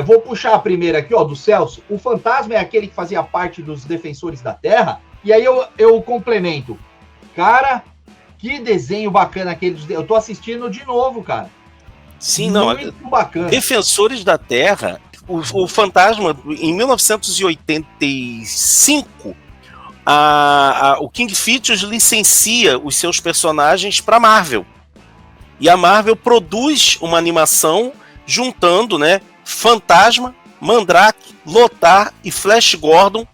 Vou puxar a primeira aqui, ó, do Celso. O fantasma é aquele que fazia parte dos Defensores da Terra. E aí eu complemento. Cara, que desenho bacana aquele. Eu tô assistindo de novo, cara. Sim, não. Muito bacana. Defensores da Terra, o fantasma, em 1985, o King Features licencia os seus personagens para Marvel. E a Marvel produz uma animação juntando, né, Fantasma, Mandrake, Lothar e Flash Gordon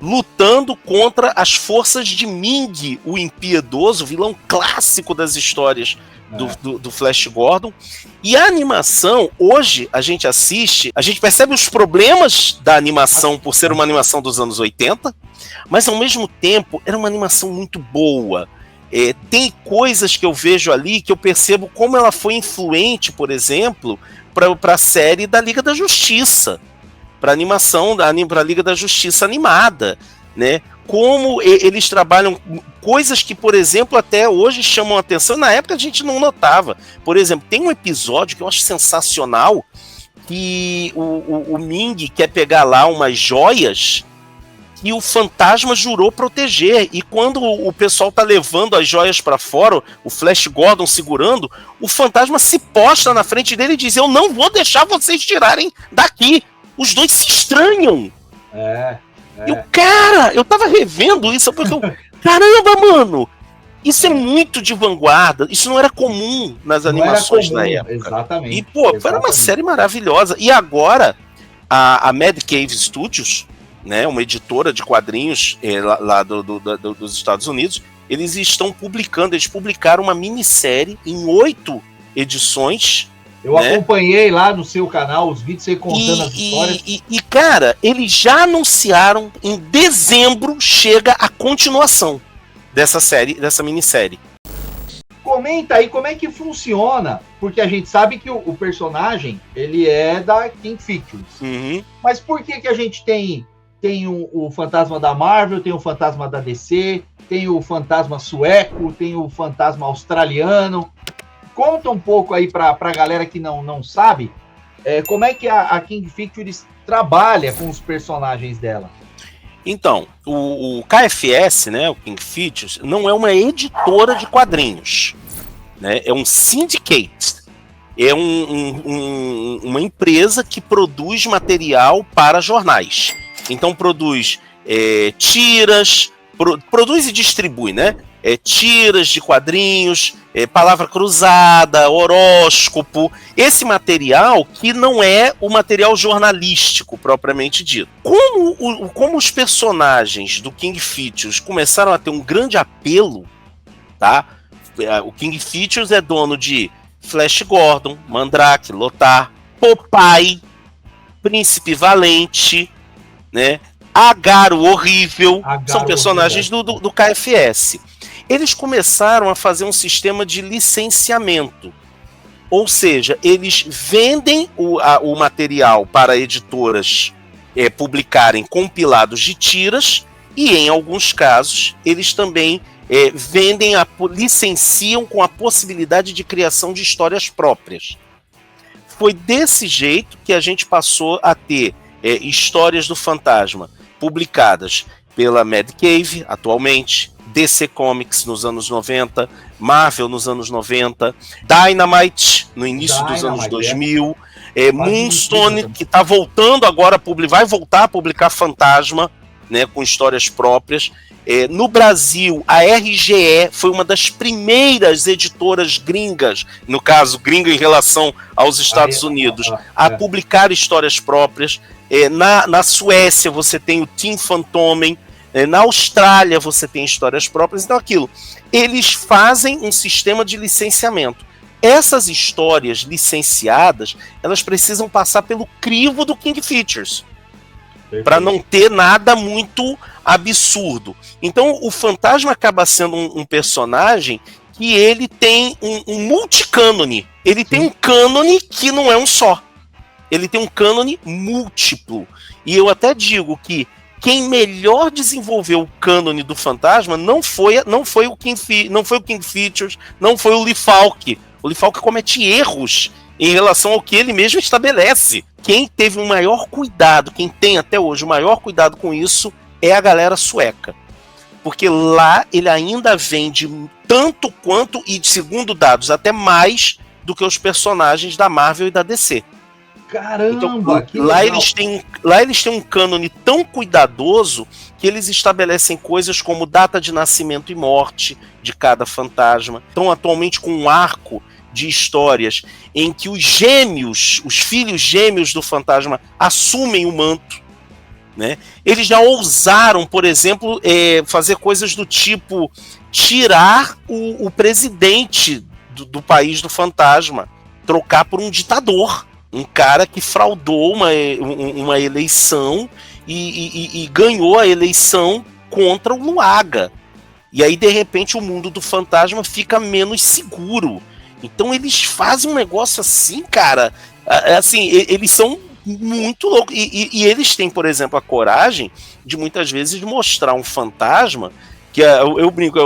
lutando contra as forças de Ming, o impiedoso, vilão clássico das histórias do Flash Gordon. E a animação, hoje a gente assiste, a gente percebe os problemas da animação por ser uma animação dos anos 80, mas ao mesmo tempo era uma animação muito boa. Tem coisas que eu vejo ali que eu percebo como ela foi influente, por exemplo, para a série da Liga da Justiça, para a animação para a Liga da Justiça animada, né? Como eles trabalham coisas que, por exemplo, até hoje chamam a atenção, na época a gente não notava. Por exemplo, tem um episódio que eu acho sensacional, que o Ming quer pegar lá umas joias que o fantasma jurou proteger, e quando o pessoal tá levando as joias para fora, o Flash Gordon segurando, o fantasma se posta na frente dele e diz: eu não vou deixar vocês tirarem daqui. Os dois se estranham. Eu tava revendo isso, porque caramba, mano, isso é muito de vanguarda, isso não era comum nas animações da época. Exatamente. E, era uma série maravilhosa. E agora, a Mad Cave Studios, né, uma editora de quadrinhos lá dos Estados Unidos, eles publicaram uma minissérie em 8 edições. Eu acompanhei lá no seu canal os vídeos, você contando as histórias. Cara, eles já anunciaram, em dezembro chega a continuação dessa minissérie. Comenta aí como é que funciona, porque a gente sabe que o personagem, ele é da King Features. Uhum. Mas por que a gente tem o fantasma da Marvel, tem o fantasma da DC, tem o fantasma sueco, tem o fantasma australiano? Conta um pouco aí pra galera que não sabe, como é que a King Features trabalha com os personagens dela. Então, o KFS, né, o King Features, não é uma editora de quadrinhos, né, é um syndicate, é uma empresa que produz material para jornais. Então produz tiras, produz e distribui, né? Tiras de quadrinhos, palavra cruzada, horóscopo, esse material que não é o material jornalístico propriamente dito. Como os personagens do King Features começaram a ter um grande apelo, tá? O King Features é dono de Flash Gordon, Mandrake, Lothar, Popeye, Príncipe Valente, né? Agar o Horrível, são personagens do KFS. Eles começaram a fazer um sistema de licenciamento, ou seja, eles vendem o material para editoras publicarem compilados de tiras, e em alguns casos eles também licenciam com a possibilidade de criação de histórias próprias. Foi desse jeito que a gente passou a ter histórias do fantasma publicadas pela Mad Cave atualmente, DC Comics nos anos 90, Marvel nos anos 90, Dynamite no início dos anos 2000, Moonstone, que está voltando agora, vai voltar a publicar Fantasma, né, com histórias próprias. No Brasil, a RGE foi uma das primeiras editoras gringas, no caso, gringa em relação aos Estados Unidos, a publicar histórias próprias. Na Suécia você tem o Team Fantomen, na Austrália você tem histórias próprias. Então eles fazem um sistema de licenciamento. Essas histórias licenciadas, elas precisam passar pelo crivo do King Features, para não ter nada muito absurdo. Então o fantasma acaba sendo um personagem que ele tem um multicânone. Ele tem um cânone que não é um só. Ele tem um cânone múltiplo. E eu até digo que quem melhor desenvolveu o cânone do Fantasma não foi o King Features, não foi o Lee Falk. O Lee Falk comete erros em relação ao que ele mesmo estabelece. Quem teve o maior cuidado, quem tem até hoje o maior cuidado com isso, é a galera sueca. Porque lá ele ainda vende tanto quanto, e segundo dados, até mais do que os personagens da Marvel e da DC. Caramba, então, lá eles têm um cânone tão cuidadoso que eles estabelecem coisas como data de nascimento e morte de cada fantasma. Estão atualmente com um arco de histórias em que os filhos gêmeos do fantasma assumem o manto, né? Eles já ousaram, por exemplo, fazer coisas do tipo tirar o presidente do país do fantasma, trocar por um ditador. Um cara que fraudou uma eleição e ganhou a eleição contra o Luaga. E aí, de repente, o mundo do fantasma fica menos seguro. Então, eles fazem um negócio assim, cara. Assim, eles são muito loucos. E eles têm, por exemplo, a coragem de, muitas vezes, mostrar um fantasma que, eu brinco,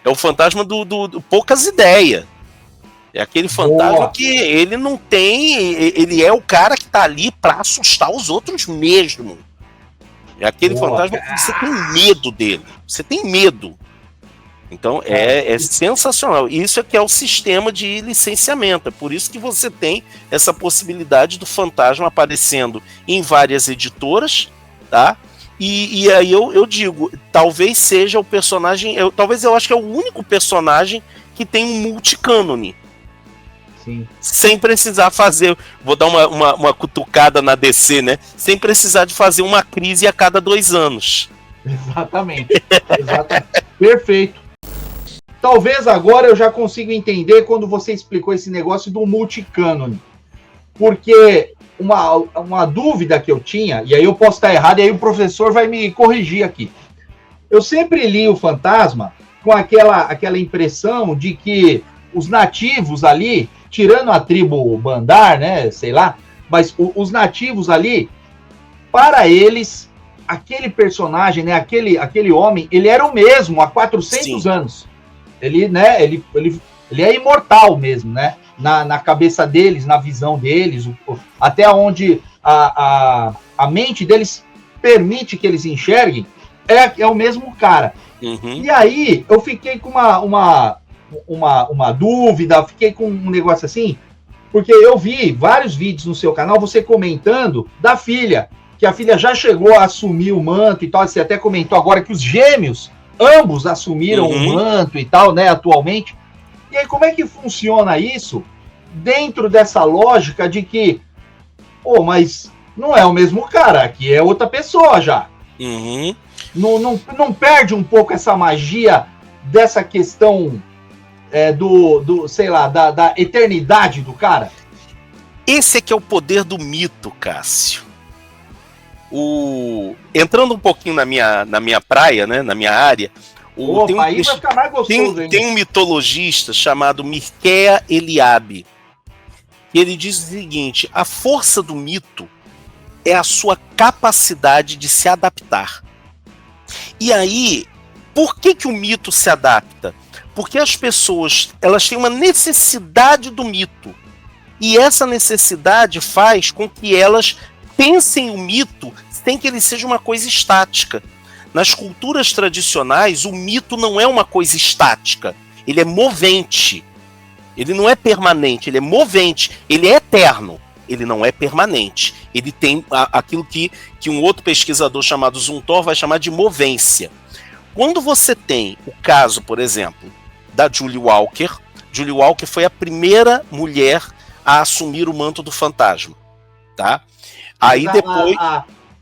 é o fantasma do poucas ideias. É aquele fantasma que ele não tem... Ele é o cara que tá ali pra assustar os outros mesmo. É aquele fantasma que você tem medo dele. Você tem medo. Então é sensacional. Isso é que é o sistema de licenciamento. É por isso que você tem essa possibilidade do fantasma aparecendo em várias editoras, tá? E aí eu digo, talvez seja o personagem... Talvez eu acho que é o único personagem que tem um multicânone. Sim. Sem precisar fazer, vou dar uma cutucada na DC, né? Sem precisar de fazer uma crise a cada 2 anos. Exatamente. Perfeito. Talvez agora eu já consiga entender quando você explicou esse negócio do multicânone. Porque uma dúvida que eu tinha, e aí eu posso estar errado, e aí o professor vai me corrigir aqui. Eu sempre li o Fantasma com aquela impressão de que os nativos ali, tirando a tribo Bandar, né, sei lá, mas os nativos ali, para eles, aquele personagem, né, aquele homem, ele era o mesmo há 400 anos. Ele, né, ele é imortal mesmo, né, na cabeça deles, na visão deles, até onde a mente deles permite que eles enxerguem, é o mesmo cara. Uhum. E aí, eu fiquei com uma dúvida, fiquei com um negócio assim, porque eu vi vários vídeos no seu canal, você comentando da filha, que a filha já chegou a assumir o manto e tal, você até comentou agora que os gêmeos, ambos assumiram o manto e tal, né, atualmente. E aí, como é que funciona isso dentro dessa lógica de que, mas não é o mesmo cara, aqui é outra pessoa já. Uhum. Não perde um pouco essa magia dessa questão sei lá, da eternidade do cara? Esse é que é o poder do mito, Cássio. Entrando um pouquinho na minha praia, né, na minha área, aí vai ficar mais gostoso, tem um mitologista chamado Mircea Eliade, e ele diz o seguinte: a força do mito é a sua capacidade de se adaptar. E aí, por que o mito se adapta? Porque as pessoas, elas têm uma necessidade do mito. E essa necessidade faz com que elas pensem o mito sem que ele seja uma coisa estática. Nas culturas tradicionais, o mito não é uma coisa estática. Ele é movente. Ele não é permanente, ele é movente. Ele é eterno. Ele não é permanente. Ele tem aquilo que um outro pesquisador chamado Zumthor vai chamar de movência. Quando você tem o caso, por exemplo, da Julie Walker. Julie Walker foi a primeira mulher a assumir o manto do fantasma, tá? Aí depois...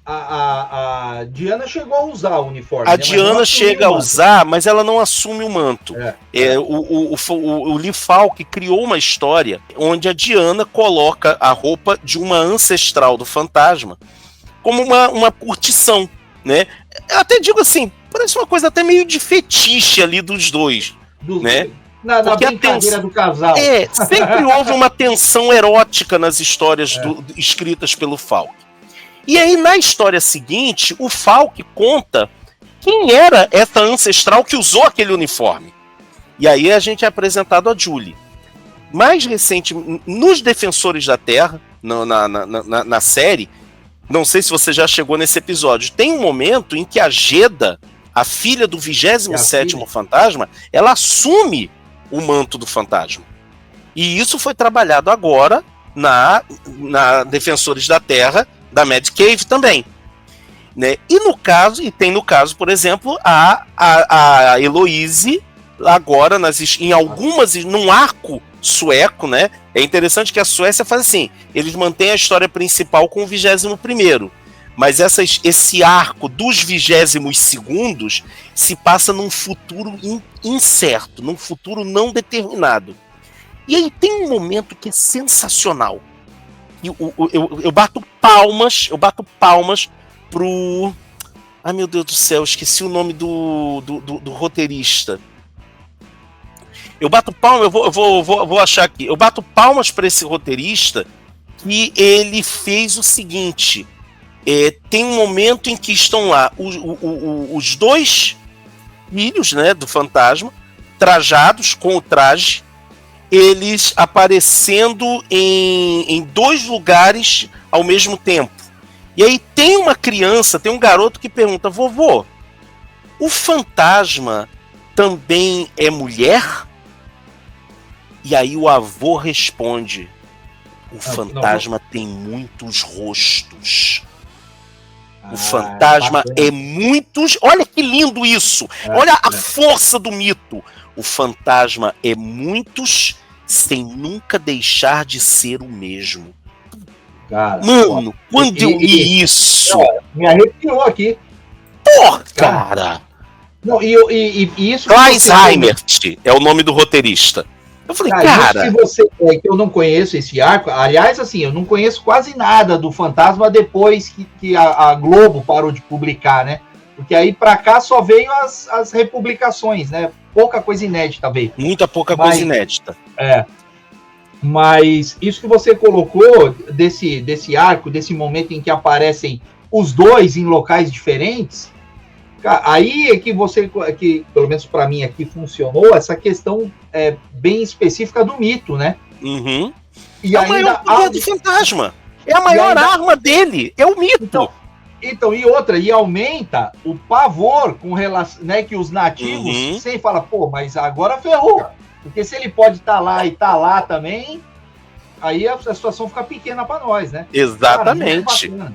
A Diana chegou a usar o uniforme. A Diana chega a usar, mas ela não assume o manto. O Lee Falk criou uma história onde a Diana coloca a roupa de uma ancestral do fantasma como uma curtição, né? Eu até digo assim, parece uma coisa até meio de fetiche ali dos dois, né? Na brincadeira do casal. Sempre houve uma tensão erótica nas histórias escritas pelo Falk. E aí, na história seguinte, o Falk conta quem era essa ancestral que usou aquele uniforme. E aí a gente é apresentado a Julie. Mais recente, nos Defensores da Terra, na série, não sei se você já chegou nesse episódio, tem um momento em que a Jedha, a filha do 27º fantasma, ela assume o manto do fantasma. E isso foi trabalhado agora na Defensores da Terra, da Mad Cave também. Né? E tem no caso, por exemplo, a Heloise, agora num arco sueco, né? É interessante que a Suécia faz assim, eles mantêm a história principal com o 21º, mas esse arco dos 22º se passa num futuro incerto, num futuro não determinado. E aí tem um momento que é sensacional. Eu bato palmas pro... Ai, meu Deus do céu, esqueci o nome do roteirista. Eu bato palmas, eu vou achar aqui. Eu bato palmas para esse roteirista que ele fez o seguinte. Tem um momento em que estão lá os dois filhos, né, do fantasma, trajados com o traje, eles aparecendo em dois lugares ao mesmo tempo. E aí tem uma criança, tem um garoto que pergunta: vovô, o fantasma também é mulher? E aí o avô responde: o fantasma tem muitos rostos. O fantasma é muitos... Olha que lindo isso! Olha a força do mito. O fantasma é muitos sem nunca deixar de ser o mesmo. Cara, mano, quando eu li isso... Me arrepiou aqui. Porra, cara! Não, e isso... Klaus Heimert é o nome do roteirista. Eu falei, cara... que eu não conheço esse arco... Aliás, assim, eu não conheço quase nada do fantasma depois que a Globo parou de publicar, né? Porque aí pra cá só veio as republicações, né? Pouca coisa inédita veio. Muita pouca coisa inédita. Mas isso que você colocou desse arco, desse momento em que aparecem os dois em locais diferentes, aí é que pelo menos para mim aqui funcionou essa questão bem específica do mito, né? Uhum. E a maior poder do fantasma. É a maior arma dele, é o mito. Então, e aumenta o pavor com relação, né, que os nativos sem falar, pô, mas agora ferrou. Porque se ele pode estar lá e tá lá também, aí a situação fica pequena para nós, né? Exatamente. Cara,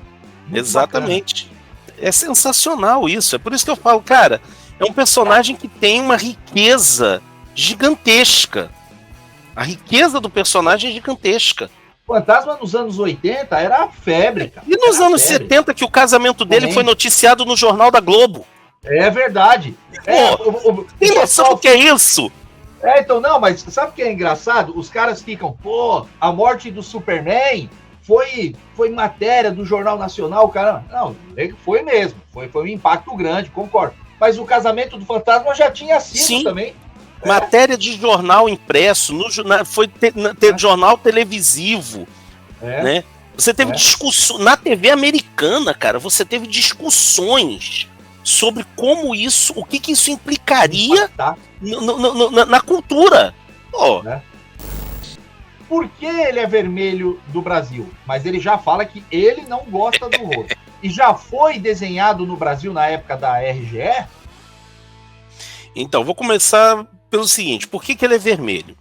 exatamente. Bacana. É sensacional isso. É por isso que eu falo, cara, é um personagem que tem uma riqueza gigantesca. A riqueza do personagem é gigantesca. Fantasma nos anos 80 era a febre, cara. E nos anos 70 que o casamento dele foi noticiado no Jornal da Globo. É verdade. Tem noção do que é isso? Então, não, mas sabe o que é engraçado? Os caras ficam, pô, a morte do Superman foi matéria do Jornal Nacional, cara. Não, foi mesmo. Foi um impacto grande, concordo. Mas o casamento do fantasma já tinha sido também. Matéria de jornal impresso, foi jornal televisivo, né? Você teve discussão na TV americana, cara. Você teve discussões sobre como isso, o que isso implicaria na cultura. Por que ele é vermelho do Brasil? Mas ele já fala que ele não gosta do rosto. E já foi desenhado no Brasil na época da RGE? Então, vou começar pelo seguinte: por que ele é vermelho?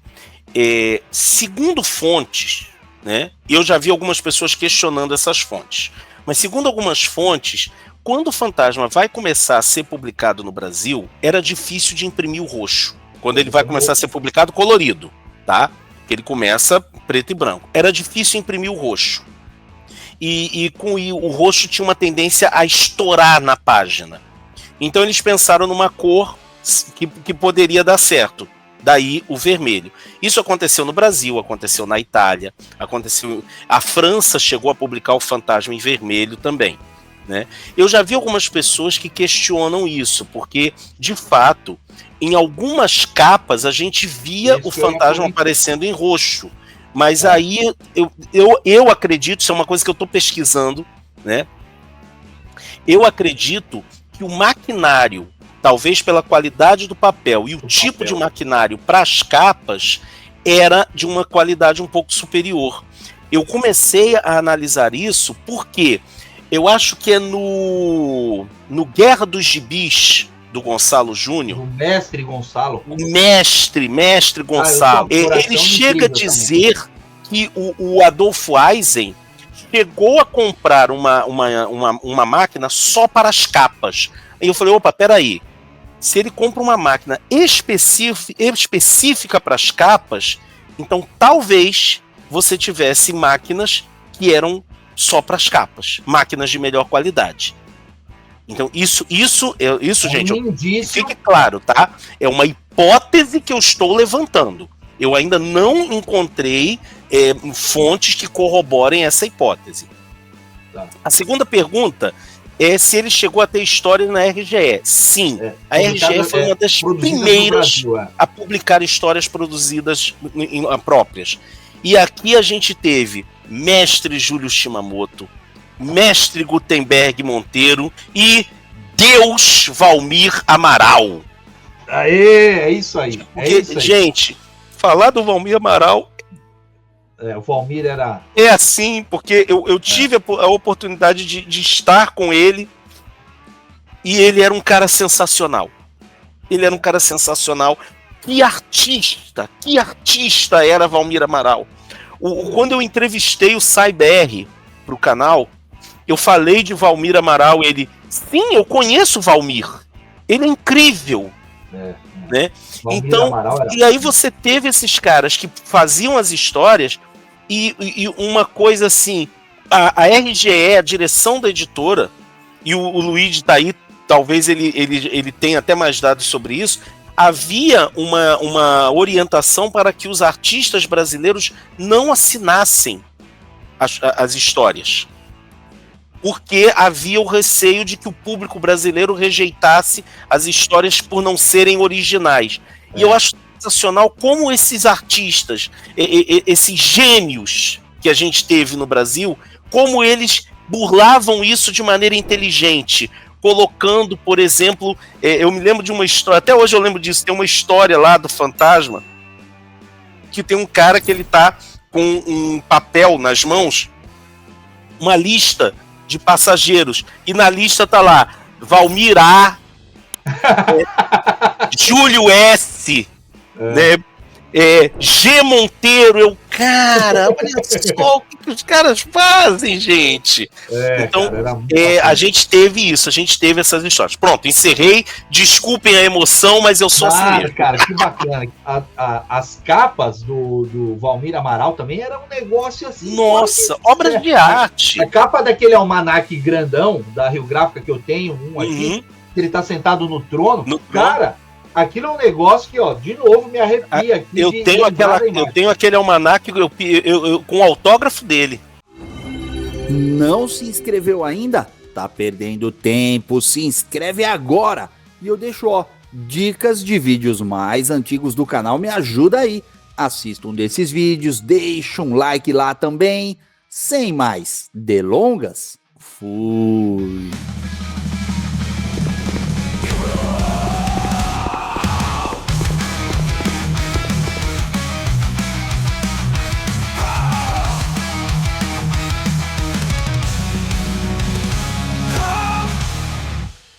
Segundo fontes, né? Eu já vi algumas pessoas questionando essas fontes, mas segundo algumas fontes, quando o Fantasma vai começar a ser publicado no Brasil, era difícil de imprimir o roxo. Quando ele vai começar a ser publicado colorido, tá? Ele começa preto e branco. Era difícil imprimir o roxo. E o roxo tinha uma tendência a estourar na página. Então eles pensaram numa cor que poderia dar certo. Daí o vermelho. Isso aconteceu no Brasil, aconteceu na Itália, a França chegou a publicar o Fantasma em vermelho também, né? Eu já vi algumas pessoas que questionam isso, porque, de fato, em algumas capas a gente via o fantasma aparecendo em roxo. Mas aí eu acredito, isso é uma coisa que eu estou pesquisando, né? Eu acredito que o maquinário, talvez pela qualidade do papel e o tipo de maquinário para as capas, era de uma qualidade um pouco superior. Eu comecei a analisar isso porque eu acho que é no Guerra dos Gibis, do Gonçalo Júnior. O mestre Gonçalo. Mestre Gonçalo. Ele chega a dizer que o Adolfo Eisen chegou a comprar uma máquina só para as capas. Aí eu falei, opa, peraí. Se ele compra uma máquina específica para as capas, então talvez você tivesse máquinas que eram só para as capas. Máquinas de melhor qualidade. Então isso gente, fique claro, tá? É uma hipótese que eu estou levantando. Eu ainda não encontrei fontes que corroborem essa hipótese. Tá. A segunda pergunta é se ele chegou a ter história na RGE. Sim, a RGE foi uma das primeiras a publicar histórias produzidas próprias. E aqui a gente teve Mestre Júlio Shimamoto, Mestre Gutenberg Monteiro e Deus Valmir Amaral. Aê, é isso aí. Porque, gente, falar do Valmir Amaral... o Valmir era... É assim, porque eu tive a oportunidade de estar com ele e ele era um cara sensacional. Que artista era Valmir Amaral. Quando eu entrevistei o SciBR pro canal, eu falei de Valmir Amaral, ele... Sim, eu conheço o Valmir. Ele é incrível. Né? Então, e aí você teve esses caras que faziam as histórias e uma coisa assim, a RGE, a direção da editora, e o Luigi tá aí, talvez ele tenha até mais dados sobre isso, havia uma orientação para que os artistas brasileiros não assinassem as histórias. Porque havia o receio de que o público brasileiro rejeitasse as histórias por não serem originais. E eu acho sensacional como esses artistas, esses gênios que a gente teve no Brasil, como eles burlavam isso de maneira inteligente, colocando, por exemplo, eu me lembro de uma história, até hoje eu lembro disso, tem uma história lá do Fantasma, que tem um cara que ele tá com um papel nas mãos, uma lista de passageiros, e na lista tá lá Valmir A, Júlio S, né? G Monteiro, cara, olha só o que os caras fazem, gente. Então, cara, a gente teve isso, a gente teve essas histórias. Pronto, encerrei. Desculpem a emoção, mas eu sou assim mesmo. Cara, que bacana. As capas do Valmir Amaral também era um negócio assim. Nossa, obras de arte. A capa daquele almanaque grandão da Rio Gráfica que eu tenho, aqui, que ele tá sentado no trono. Cara, aquilo é um negócio que, ó, de novo, me arrepia. Aqui eu tenho aquele almanaque com o autógrafo dele. Não se inscreveu ainda? Tá perdendo tempo, se inscreve agora. E eu deixo, dicas de vídeos mais antigos do canal, me ajuda aí. Assista um desses vídeos, deixa um like lá também. Sem mais delongas, fui!